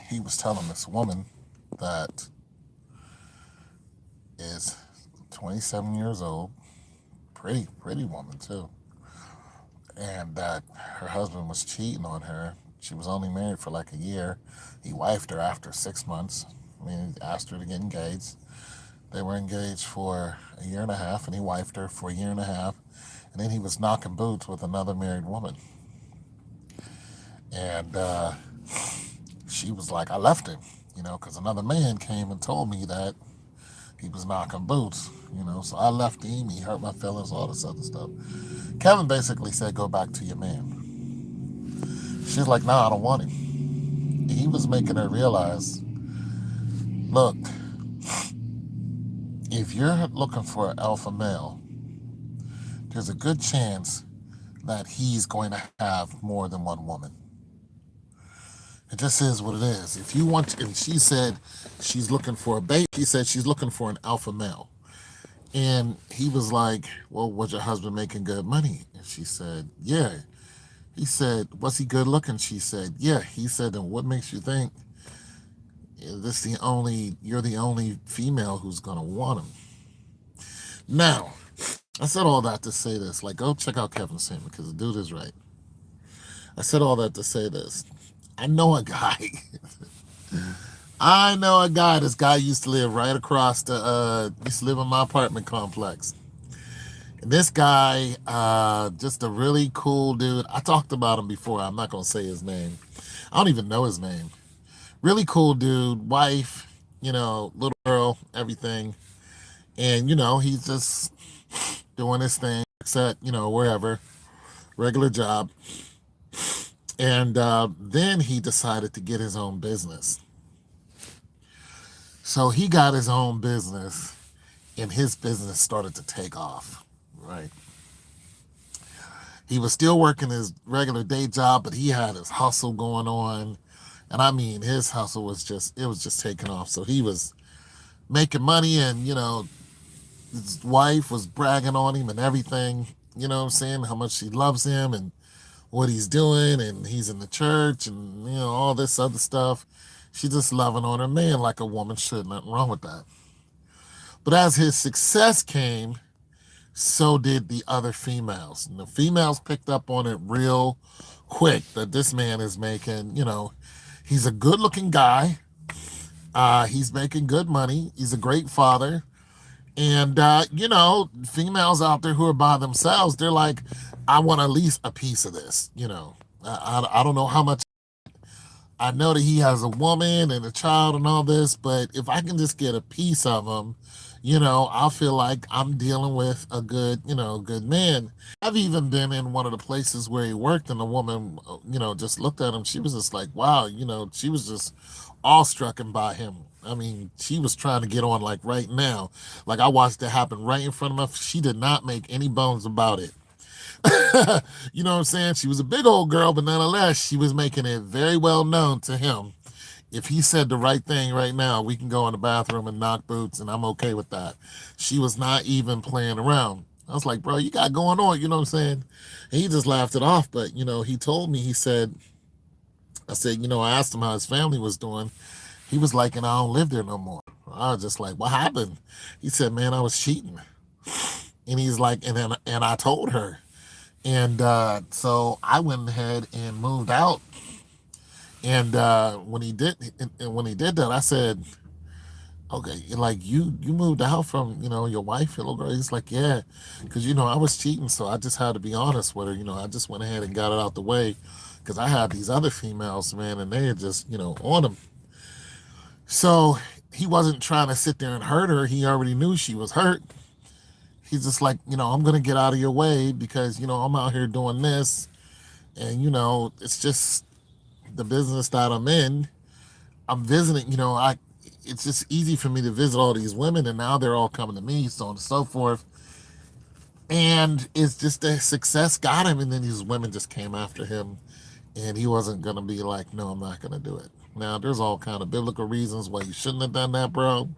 he was telling this woman that is 27 years old, pretty woman too, and that her husband was cheating on her. She was only married for like a year. He wifed her after 6 months. I mean, he asked her to get engaged. They were engaged for a year and a half, and he wifed her for a year and a half. And then he was knocking boots with another married woman. And she was like, I left him, because another man came and told me that he was knocking boots, So I left him. He hurt my feelings, all this other stuff. Kevin basically said, go back to your man. She's like, nah, I don't want him. He was making her realize, look, if you're looking for an alpha male, there's a good chance that he's going to have more than one woman. It just is what it is. If you want, and she said she's looking for a baby, he said she's looking for an alpha male. And he was like, well, was your husband making good money? And she said, yeah. He said, was he good looking? She said, yeah. He said, and what makes you think you're the only female who's going to want him? Now, I said all that to say this. Like, go check out Kevin Samuel because the dude is right. I said all that to say this. I know a guy. I know a guy. This guy used to live right across used to live in my apartment complex. And this guy, just a really cool dude. I talked about him before. I'm not going to say his name. I don't even know his name. Really cool dude, wife, little girl, everything. And, he's just doing his thing, except, wherever, regular job. And then he decided to get his own business. So he got his own business, and his business started to take off, right? He was still working his regular day job, but he had his hustle going on. And I mean, his hustle was just taking off. So he was making money, and, his wife was bragging on him and everything, what I'm saying, how much she loves him and what he's doing, and he's in the church and, all this other stuff. She's just loving on her man like a woman should. Nothing wrong with that. But as his success came, so did the other females. And the females picked up on it real quick that this man is making, he's a good looking guy. He's making good money. He's a great father. And, females out there who are by themselves, they're like, I want at least a piece of this, I don't know how much. I know that he has a woman and a child and all this, but if I can just get a piece of him, I feel like I'm dealing with a good man. I've even been in one of the places where he worked, and the woman, just looked at him. She was just like, wow, she was just awestruck by him. I mean, she was trying to get on like right now. Like I watched it happen right in front of me. She did not make any bones about it. You know what I'm saying? She was a big old girl, but nonetheless, she was making it very well known to him. If he said the right thing right now, we can go in the bathroom and knock boots, and I'm okay with that. She was not even playing around. I was like, bro, you got going on, you know what I'm saying? And he just laughed it off. But, he told me, I said, I asked him how his family was doing. He was like, and I don't live there no more. I was just like, what happened? He said, man, I was cheating. And he's like, and I told her. And so I went ahead and moved out. And when he did that, I said, okay, like you moved out from your wife, your little girl. He's like, yeah, because I was cheating, so I just had to be honest with her. I just went ahead and got it out the way because I had these other females, man, and they had just on him. So he wasn't trying to sit there and hurt her. He already knew she was hurt. He's just like, I'm gonna get out of your way because I'm out here doing this, and it's just the business that I'm in. I'm visiting, it's just easy for me to visit all these women, and now they're all coming to me, so on and so forth. And it's just the success got him, and then these women just came after him, and he wasn't gonna be like, no, I'm not gonna do it. Now, there's all kind of biblical reasons why you shouldn't have done that, bro.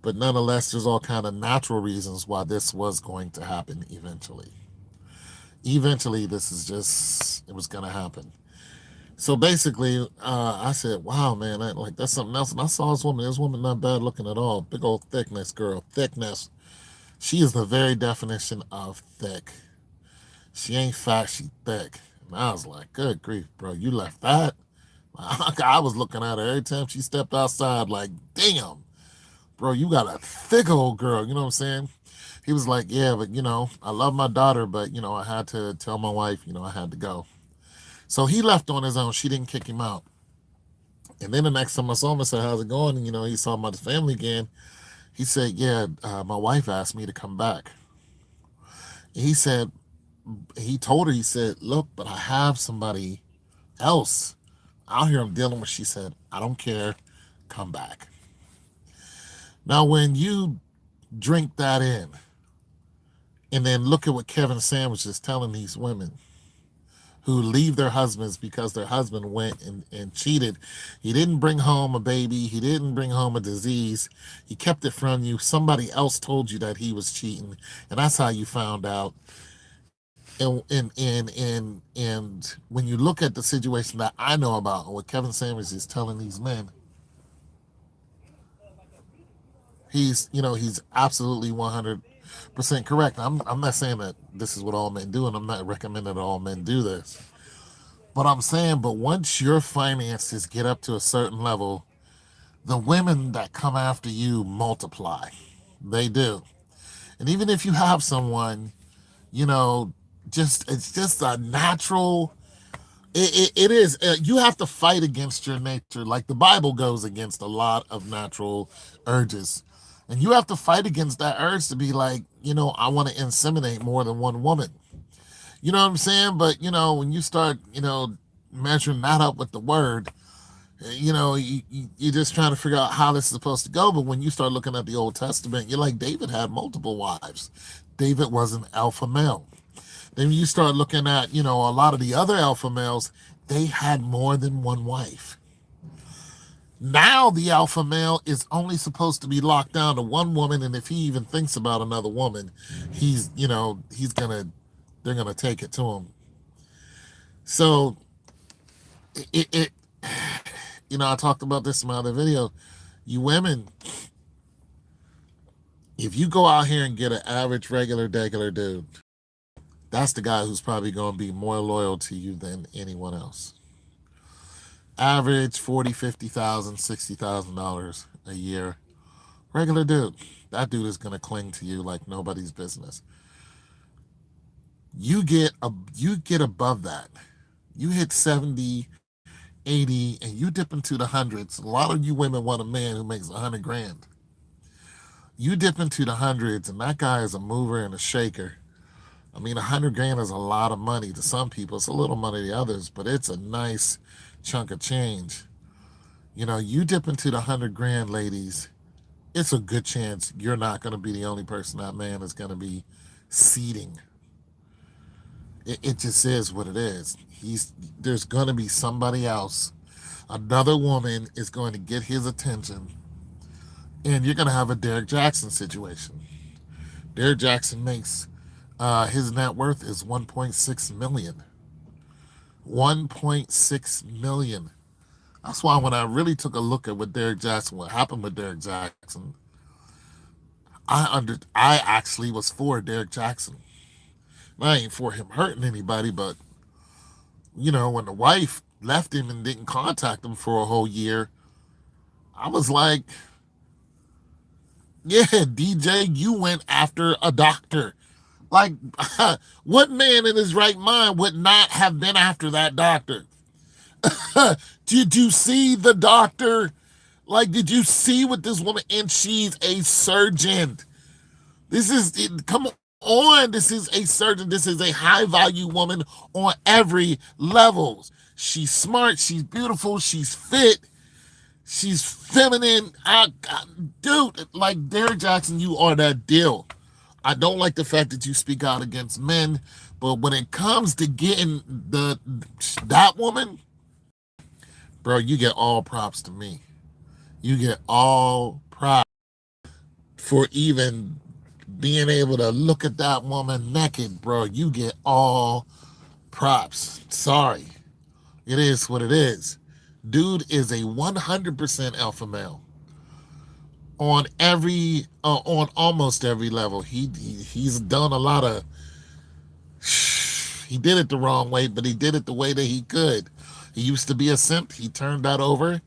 But nonetheless, there's all kind of natural reasons why this was going to happen eventually. Eventually, it was gonna happen. So basically, I said, "Wow, man, like that's something else." And I saw this woman. This woman not bad looking at all. Big old thickness, girl. Thickness. She is the very definition of thick. She ain't fat. She thick. And I was like, "Good grief, bro! You left that." I was looking at her every time she stepped outside, like, "Damn, bro, you got a thick old girl." You know what I'm saying? He was like, "Yeah, but I love my daughter, but I had to tell my wife, I had to go." So he left on his own. She didn't kick him out. And then the next time I saw him, I said, "How's it going?" And he saw about his family again. He said, "Yeah, my wife asked me to come back." He said, he told her, he said, "Look, but I have somebody else out here I'm dealing with." She said, "I don't care. Come back." Now, when you drink that in, and then look at what Kevin Sanders is telling these women who leave their husbands because their husband went and cheated. He didn't bring home a baby. He didn't bring home a disease. He kept it from you. Somebody else told you that he was cheating, and that's how you found out. And when you look at the situation that I know about, what Kevin Sanders is telling these men, he's absolutely 100% correct. I'm not saying that this is what all men do, and I'm not recommending that all men do this. But I'm saying, but once your finances get up to a certain level, the women that come after you multiply. They do. And even if you have someone, you know, it's just a natural. It is. You have to fight against your nature. Like the Bible goes against a lot of natural urges. And you have to fight against that urge to be like, I want to inseminate more than one woman. You know what I'm saying? But, when you start, measuring that up with the word, you're just trying to figure out how this is supposed to go. But when you start looking at the Old Testament, you're like, David had multiple wives. David was an alpha male. Then you start looking at, a lot of the other alpha males, they had more than one wife. Now the alpha male is only supposed to be locked down to one woman, and if he even thinks about another woman, they're gonna take it to him. So it I talked about this in my other video. You women, if you go out here and get an average regular degular dude, that's the guy who's probably going to be more loyal to you than anyone else. Average 40, 50,000, $60,000 a year. Regular dude. That dude is going to cling to you like nobody's business. You get above that. You hit 70, 80, and you dip into the hundreds. A lot of you women want a man who makes 100 grand. You dip into the hundreds, and that guy is a mover and a shaker. I mean, 100 grand is a lot of money to some people. It's a little money to others, but it's a nice chunk of change. You dip into the 100 grand, ladies, it's a good chance you're not going to be the only person that man is going to be seating. It just is what it is. There's going to be somebody else. Another woman is going to get his attention, and you're going to have a Derek Jackson situation. Derek Jackson makes his net worth is 1.6 million. 1.6 million. That's why when I really took a look at what happened with Derek Jackson, I actually was for Derek Jackson. I ain't for him hurting anybody, but when the wife left him and didn't contact him for a whole year, I was like, yeah, DJ, you went after a doctor. Like, what man in his right mind would not have been after that doctor? Did you see the doctor? Like, did you see what this woman? And she's a surgeon. Come on. This is a surgeon. This is a high value woman on every level. She's smart. She's beautiful. She's fit. She's feminine. Dude, like Derek Jackson, you are that deal. I don't like the fact that you speak out against men, but when it comes to getting that woman, bro, you get all props to me. You get all props for even being able to look at that woman naked, bro. You get all props. Sorry. It is what it is. Dude is a 100% alpha male on on almost every level. He's done a lot of. He did it the wrong way, but he did it the way that he could. He used to be a simp. He turned that over.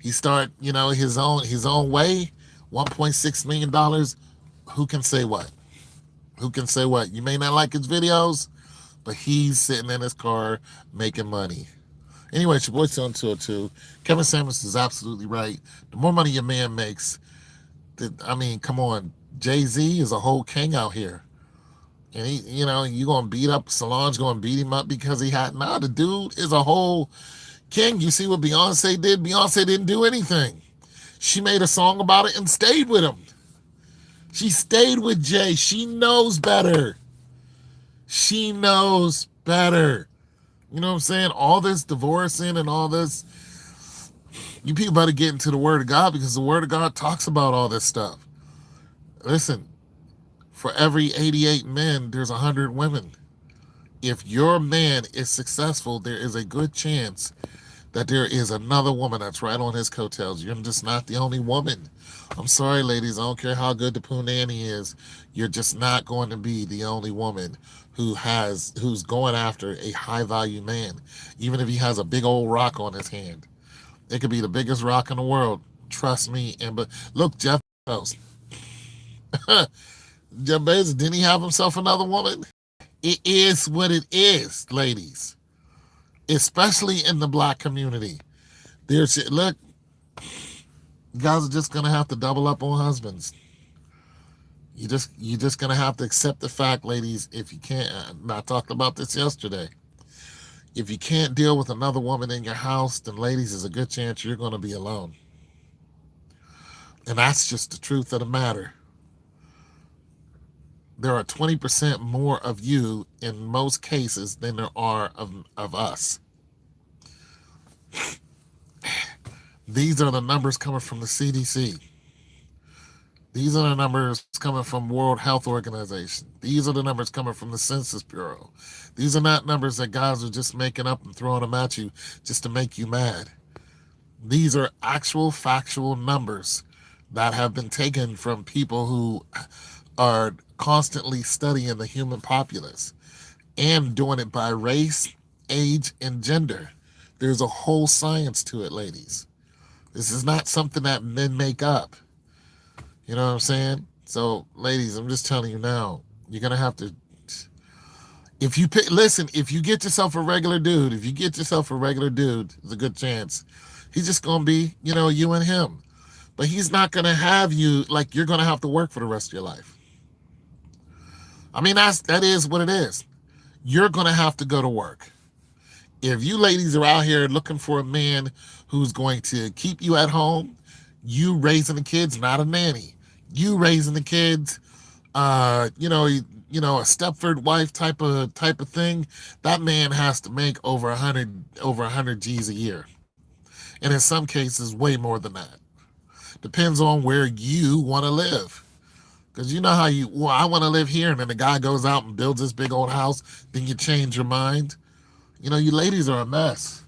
He started, his own way. $1.6 million. Who can say what? Who can say what? You may not like his videos, but he's sitting in his car making money. Anyway, it's your boy Son 202. Kevin Samuels is absolutely right. The more money your man makes, come on. Jay-Z is a whole king out here. And you gonna beat up Solange, gonna beat him up because he had the dude is a whole king. You see what Beyonce did? Beyonce didn't do anything. She made a song about it and stayed with him. She stayed with Jay. She knows better. She knows better. You know what I'm saying? All this divorcing and all this, you people better get into the Word of God, because the Word of God talks about all this stuff. Listen, for every 88 men, there's 100 women. If your man is successful, there is a good chance that there is another woman that's right on his coattails. You're just not the only woman. I'm sorry, ladies. I don't care how good the Punani is. You're just not going to be the only woman who's going after a high value man, even if he has a big old rock on his hand. It could be the biggest rock in the world. Trust me. And but look, Jeff Bezos. Jeff Bezos, didn't he have himself another woman? It is what it is, ladies. Especially in the black community. Look, you guys are just gonna have to double up on husbands. You're just gonna have to accept the fact, ladies. If you can't, I talked about this yesterday. If you can't deal with another woman in your house, then ladies, there's a good chance you're gonna be alone. And that's just the truth of the matter. There are 20% more of you in most cases than there are of us. These are the numbers coming from the CDC. These are the numbers coming from World Health Organization. These are the numbers coming from the Census Bureau. These are not numbers that guys are just making up and throwing them at you just to make you mad. These are actual factual numbers that have been taken from people who are constantly studying the human populace and doing it by race, age, and gender. There's a whole science to it, ladies. This is not something that men make up. You know what I'm saying? So, ladies, I'm just telling you now, you're going to have to, if you get yourself a regular dude, there's a good chance he's just going to be, you and him. But he's not going to have you, like, you're going to have to work for the rest of your life. I mean, that is what it is. You're going to have to go to work. If you ladies are out here looking for a man who's going to keep you at home, you raising the kids, not a nanny, you raising the kids, a Stepford wife type of thing, that man has to make over 100 G's a year. And in some cases, way more than that. Depends on where you want to live. Because you know how I want to live here, and then the guy goes out and builds this big old house, then you change your mind. You ladies are a mess.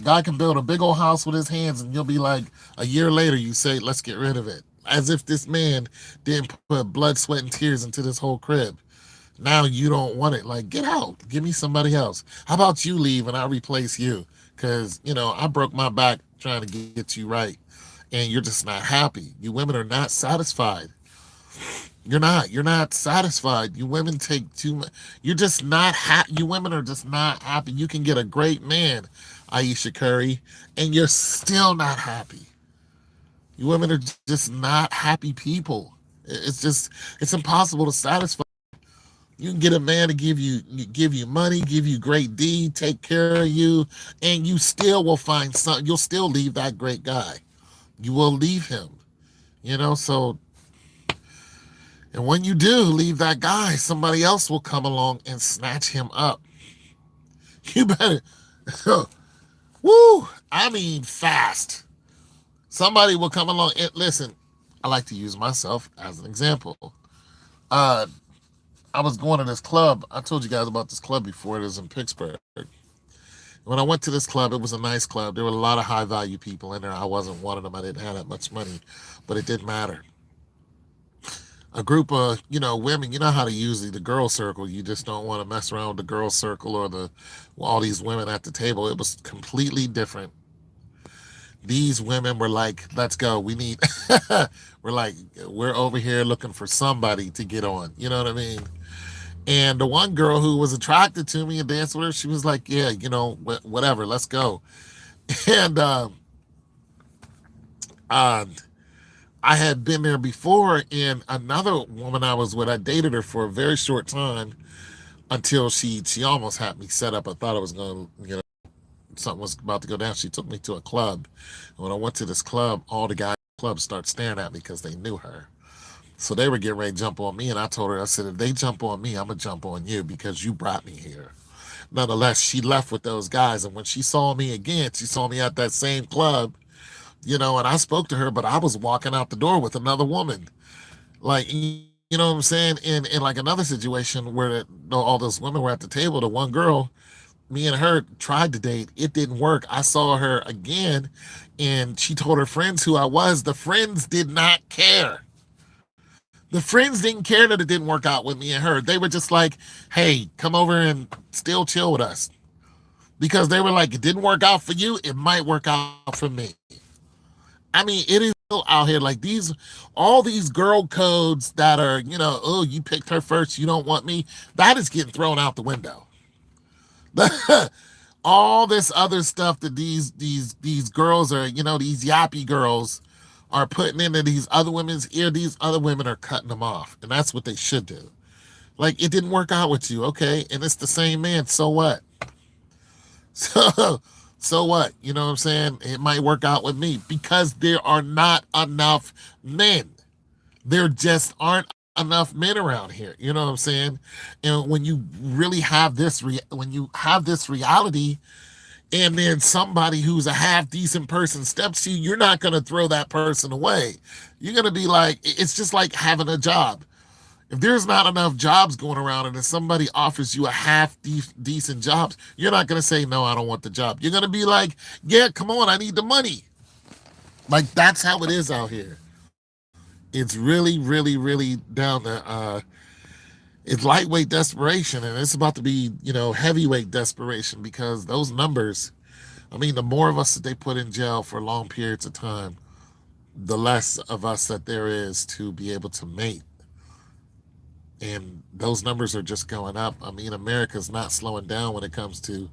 Guy can build a big old house with his hands, and you'll be like, a year later, you say, let's get rid of it. As if this man didn't put blood, sweat, and tears into this whole crib. Now you don't want it. Like, get out. Give me somebody else. How about you leave and I replace you? Because, I broke my back trying to get you right. And you're just not happy. You women are not satisfied. You're not satisfied. You women take too much. You're just not happy. You women are just not happy. You can get a great man, Ayesha Curry, and you're still not happy. You women are just not happy people. It's impossible to satisfy. You can get a man to give you money, give you great deed, take care of you, and you still will find something. You'll still leave that great guy. You will leave him. So, and when you do leave that guy, somebody else will come along and snatch him up. You better, woo, I mean fast. Somebody will come along and listen, I like to use myself as an example. I was going to this club. I told you guys about this club before. It was in Pittsburgh. When I went to this club, it was a nice club. There were a lot of high value people in there. I wasn't one of them. I didn't have that much money, but it didn't matter. A group of women. You know how to usually the girl circle. You just don't want to mess around with the girl circle or the all these women at the table. It was completely different. These women were like, "Let's go. We need." we're like, we're over here looking for somebody to get on. You know what I mean? And the one girl who was attracted to me and danced with her, she was like, "Yeah, whatever, let's go." And uh, I had been there before, and another woman I was with, I dated her for a very short time until she almost had me set up. I thought I was going to, something was about to go down. She took me to a club. And when I went to this club, all the guys in the club started staring at me because they knew her. So they were getting ready to jump on me, and I told her, I said, if they jump on me, I'm gonna jump on you because you brought me here. Nonetheless, she left with those guys, and when she saw me again, she saw me at that same club, and I spoke to her, but I was walking out the door with another woman. Like, you know what I'm saying? In like another situation where all those women were at the table, the one girl, me and her tried to date. It didn't work. I saw her again, and she told her friends who I was. The friends did not care. The friends didn't care that it didn't work out with me and her. They were just like, hey, come over and still chill with us. Because they were like, it didn't work out for you, it might work out for me. I mean, it is still out here like all these girl codes that are, oh, you picked her first, you don't want me. That is getting thrown out the window. All this other stuff that these girls are, these yappy girls are putting into these other women's ear, these other women are cutting them off. And that's what they should do. Like, it didn't work out with you, okay? And it's the same man, so what? So so what? You know what I'm saying? It might work out with me because there are not enough men. There just aren't enough men around here. You know what I'm saying? And when you really have when you have this reality, and then somebody who's a half decent person steps to you, you're not going to throw that person away. You're going to be like, it's just like having a job. If there's not enough jobs going around and if somebody offers you a decent job, you're not going to say, no, I don't want the job. You're going to be like, yeah, come on, I need the money. Like, that's how it is out here. It's really, really, really down to, it's lightweight desperation, and it's about to be, heavyweight desperation because those numbers, I mean, the more of us that they put in jail for long periods of time, the less of us that there is to be able to mate. And those numbers are just going up. I mean, America's not slowing down when it comes to.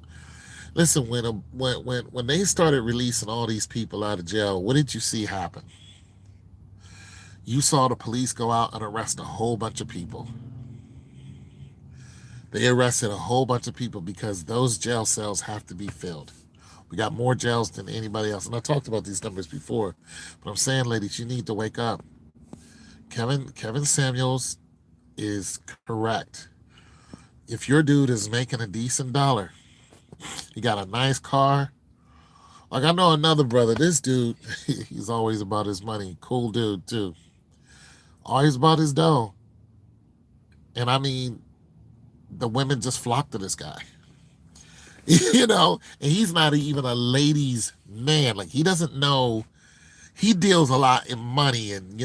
Listen, when they started releasing all these people out of jail, what did you see happen? You saw the police go out and arrest a whole bunch of people. They arrested a whole bunch of people because those jail cells have to be filled. We got more jails than anybody else. And I talked about these numbers before. But I'm saying, ladies, you need to wake up. Kevin Samuels is correct. If your dude is making a decent dollar, he got a nice car. Like, I know another brother, this dude, he's always about his money. Cool dude, too. Always about his dough. And I mean, the women just flock to this guy. And he's not even a ladies' man. Like, he doesn't know. He deals a lot in money and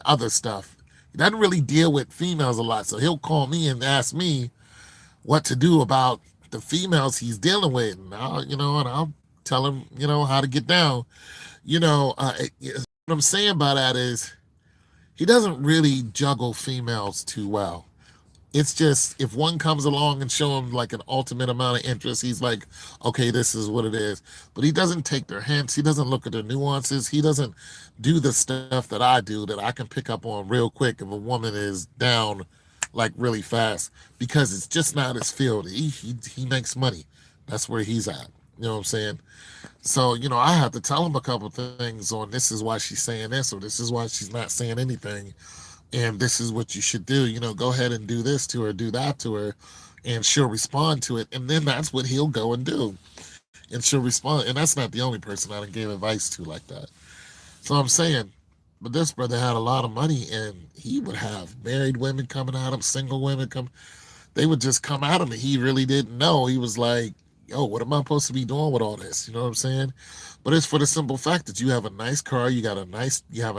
other stuff. He doesn't really deal with females a lot. So he'll call me and ask me what to do about the females he's dealing with. And I'll tell him, how to get down. What I'm saying by that is he doesn't really juggle females too well. It's just if one comes along and show him like an ultimate amount of interest, he's like, okay, this is what it is. But he doesn't take their hints. He doesn't look at their nuances. He doesn't do the stuff that I do that I can pick up on real quick if a woman is down like really fast because it's just not his field. He makes money. That's where he's at. You know what I'm saying? So, I have to tell him a couple things on this is why she's saying this or this is why she's not saying anything. And this is what you should do. Go ahead and do this to her, do that to her, and she'll respond to it. And then that's what he'll go and do. And she'll respond. And that's not the only person I gave advice to like that. So I'm saying, But this brother had a lot of money, and he would have married women coming at him, single women come. They would just come at him, and he really didn't know. He was like, "Yo, what am I supposed to be doing with all this?" You know what I'm saying? But it's for the simple fact that you have a nice car, you have a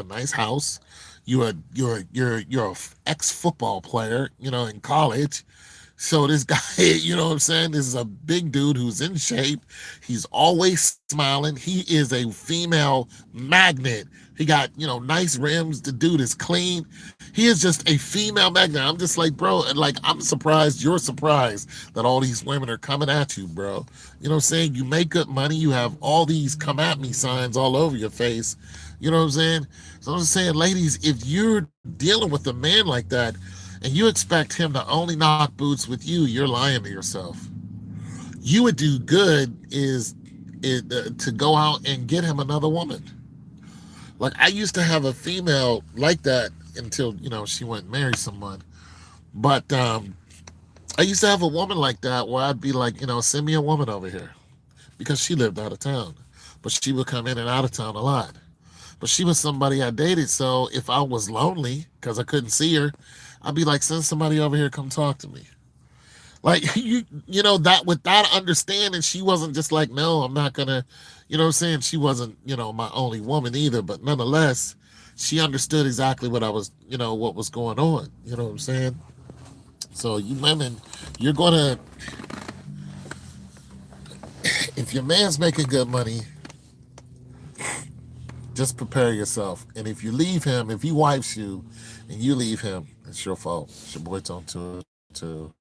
nice house. You're a ex football player, in college. So this guy, you know what I'm saying? This is a big dude who's in shape. He's always smiling. He is a female magnet. He got, nice rims. The dude is clean. He is just a female magnet. I'm just like, bro, like, I'm surprised you're surprised that all these women are coming at you, bro. You know what I'm saying? You make good money. You have all these come at me signs all over your face. You know what I'm saying? So I'm just saying, ladies, if you're dealing with a man like that, and you expect him to only knock boots with you, you're lying to yourself. You would do good to go out and get him another woman. Like, I used to have a female like that until she went and married someone. But I used to have a woman like that where I'd be like, send me a woman over here because she lived out of town, but she would come in and out of town a lot. But she was somebody I dated, so if I was lonely because I couldn't see her, I'd be like, send somebody over here, come talk to me. Like that with that understanding, she wasn't just like, no, I'm not gonna, what I'm saying? She wasn't, my only woman either, but nonetheless, she understood exactly what I was, what was going on. You know what I'm saying? So you women, you're gonna, if your man's making good money, just prepare yourself. And if you leave him, if he wipes you and you leave him, it's your fault. It's your boy Tone too.